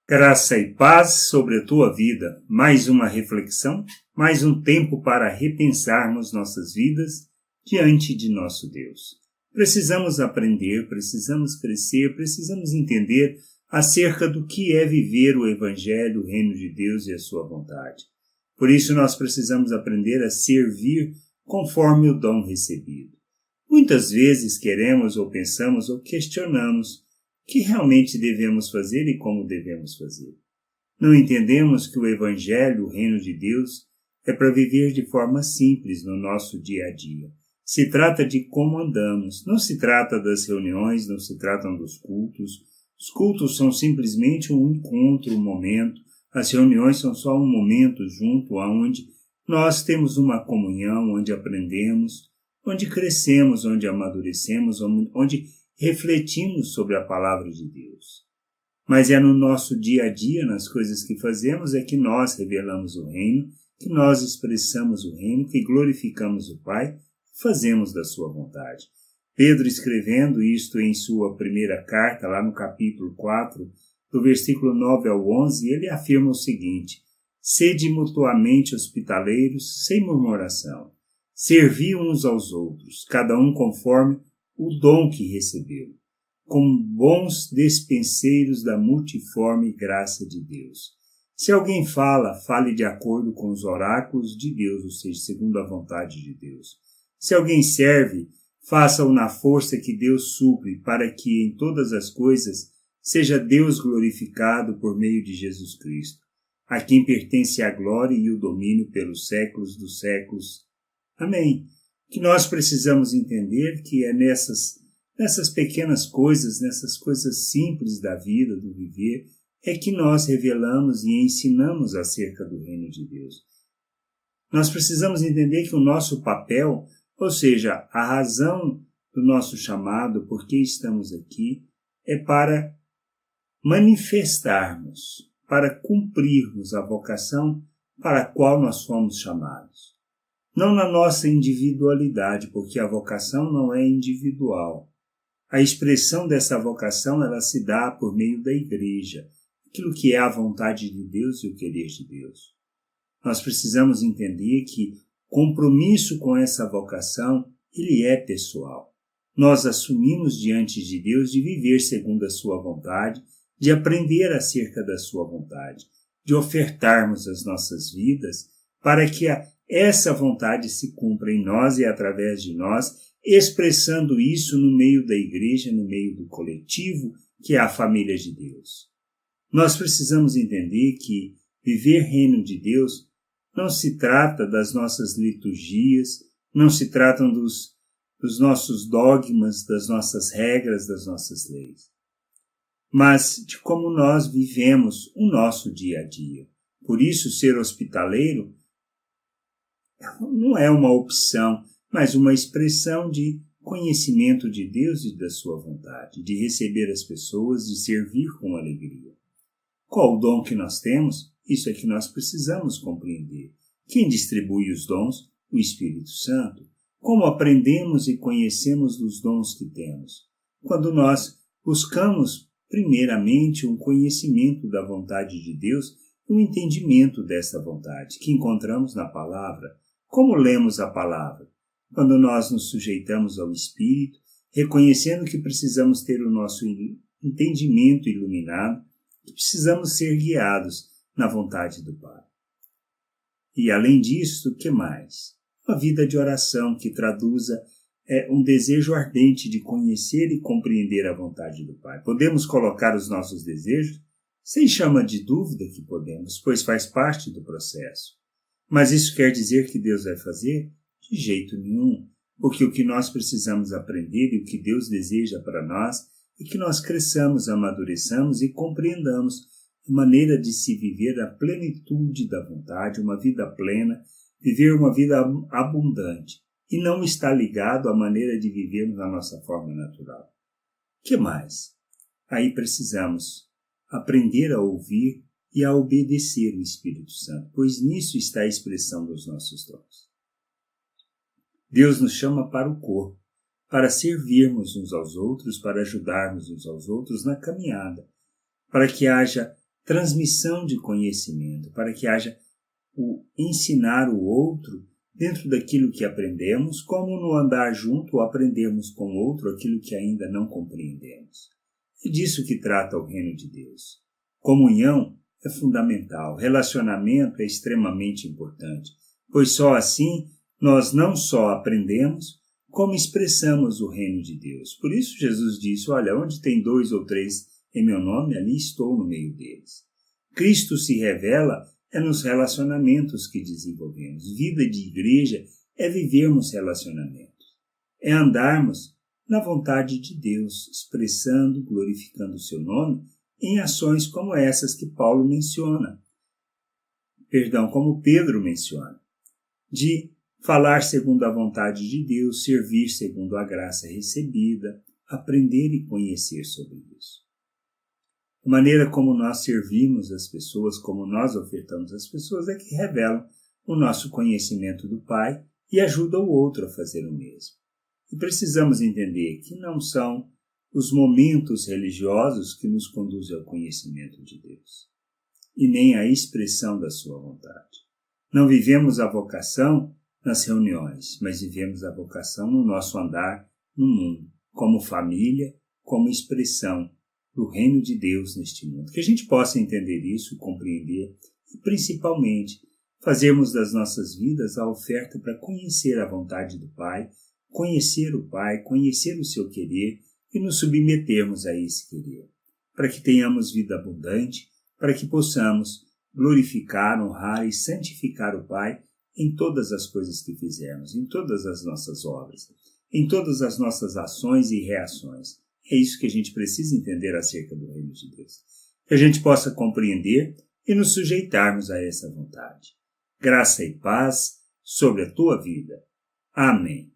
Graça e paz sobre a tua vida. Mais uma reflexão, mais um tempo para repensarmos nossas vidas diante de nosso Deus. Precisamos aprender, precisamos crescer, precisamos entender acerca do que é viver o Evangelho, o Reino de Deus e a sua vontade. Por isso nós precisamos aprender a servir conforme o dom recebido. Muitas vezes queremos ou pensamos ou questionamos o que realmente devemos fazer e como devemos fazer. Não entendemos que o Evangelho, o Reino de Deus, é para viver de forma simples no nosso dia a dia. Se trata de como andamos, não se trata das reuniões, não se trata dos cultos. Os cultos são simplesmente um encontro, um momento. As reuniões são só um momento junto, onde nós temos uma comunhão, onde aprendemos, onde crescemos, onde amadurecemos, onde refletimos sobre a palavra de Deus. Mas é no nosso dia a dia, nas coisas que fazemos, é que nós revelamos o reino, que nós expressamos o reino, que glorificamos o Pai, fazemos da sua vontade. Pedro, escrevendo isto em sua primeira carta, lá no capítulo 4, do versículo 9 ao 11, ele afirma o seguinte: sede mutuamente hospitaleiros, sem murmuração. Servi uns aos outros, cada um conforme o dom que recebeu, como bons despenseiros da multiforme graça de Deus. Se alguém fala, fale de acordo com os oráculos de Deus, ou seja, segundo a vontade de Deus. Se alguém serve, faça-o na força que Deus supre, para que em todas as coisas seja Deus glorificado por meio de Jesus Cristo, a quem pertence a glória e o domínio pelos séculos dos séculos. Amém. Que nós precisamos entender que é nessas pequenas coisas, nessas coisas simples da vida, do viver, é que nós revelamos e ensinamos acerca do reino de Deus. Nós precisamos entender que o nosso papel, ou seja, a razão do nosso chamado, por que estamos aqui, é para manifestarmos, para cumprirmos a vocação para a qual nós fomos chamados. Não na nossa individualidade, porque a vocação não é individual. A expressão dessa vocação, ela se dá por meio da igreja, aquilo que é a vontade de Deus e o querer de Deus. Nós precisamos entender que compromisso com essa vocação, ele é pessoal. Nós assumimos diante de Deus de viver segundo a sua vontade, de aprender acerca da sua vontade, de ofertarmos as nossas vidas para que essa vontade se cumpra em nós e através de nós, expressando isso no meio da igreja, no meio do coletivo, que é a família de Deus. Nós precisamos entender que viver reino de Deus não se trata das nossas liturgias, não se trata dos nossos dogmas, das nossas regras, das nossas leis, mas de como nós vivemos o nosso dia a dia. Por isso, ser hospitaleiro não é uma opção, mas uma expressão de conhecimento de Deus e da sua vontade, de receber as pessoas, de servir com alegria. Qual o dom que nós temos? Isso é que nós precisamos compreender. Quem distribui os dons? O Espírito Santo. Como aprendemos e conhecemos dos dons que temos? Quando nós buscamos, primeiramente, um conhecimento da vontade de Deus e um entendimento dessa vontade, que encontramos na palavra. Como lemos a palavra? Quando nós nos sujeitamos ao Espírito, reconhecendo que precisamos ter o nosso entendimento iluminado, que precisamos ser guiados na vontade do Pai. E além disso, o que mais? Uma vida de oração que traduza um desejo ardente de conhecer e compreender a vontade do Pai. Podemos colocar os nossos desejos? Sem chama de dúvida que podemos, pois faz parte do processo. Mas isso quer dizer que Deus vai fazer? De jeito nenhum, porque o que nós precisamos aprender e o que Deus deseja para nós é que nós cresçamos, amadureçamos e compreendamos a maneira de se viver a plenitude da vontade, uma vida plena, viver uma vida abundante, e não está ligado à maneira de vivermos na nossa forma natural. O que mais? Aí precisamos aprender a ouvir e a obedecer o Espírito Santo, pois nisso está a expressão dos nossos dons. Deus nos chama para o corpo, para servirmos uns aos outros, para ajudarmos uns aos outros na caminhada, para que haja transmissão de conhecimento, para que haja o ensinar o outro dentro daquilo que aprendemos, como no andar junto aprendemos com o outro aquilo que ainda não compreendemos. É disso que trata o reino de Deus. Comunhão é fundamental, relacionamento é extremamente importante, pois só assim nós não só aprendemos, como expressamos o reino de Deus. Por isso Jesus disse, olha, onde tem 2 ou 3 em meu nome, ali estou no meio deles. Cristo se revela nos relacionamentos que desenvolvemos. Vida de igreja é vivermos relacionamentos. É andarmos na vontade de Deus, expressando, glorificando o seu nome em ações como essas que Paulo menciona. Como Pedro menciona. De falar segundo a vontade de Deus, servir segundo a graça recebida, aprender e conhecer sobre isso. A maneira como nós servimos as pessoas, como nós ofertamos as pessoas, é que revelam o nosso conhecimento do Pai e ajuda o outro a fazer o mesmo. E precisamos entender que não são os momentos religiosos que nos conduzem ao conhecimento de Deus, e nem a expressão da sua vontade. Não vivemos a vocação nas reuniões, mas vivemos a vocação no nosso andar no mundo, como família, como expressão do reino de Deus neste mundo. Que a gente possa entender isso, compreender e, principalmente, fazermos das nossas vidas a oferta para conhecer a vontade do Pai, conhecer o Pai, conhecer o seu querer e nos submetermos a esse querer, para que tenhamos vida abundante, para que possamos glorificar, honrar e santificar o Pai em todas as coisas que fizermos, em todas as nossas obras, em todas as nossas ações e reações. É isso que a gente precisa entender acerca do reino de Deus. Que a gente possa compreender e nos sujeitarmos a essa vontade. Graça e paz sobre a tua vida. Amém.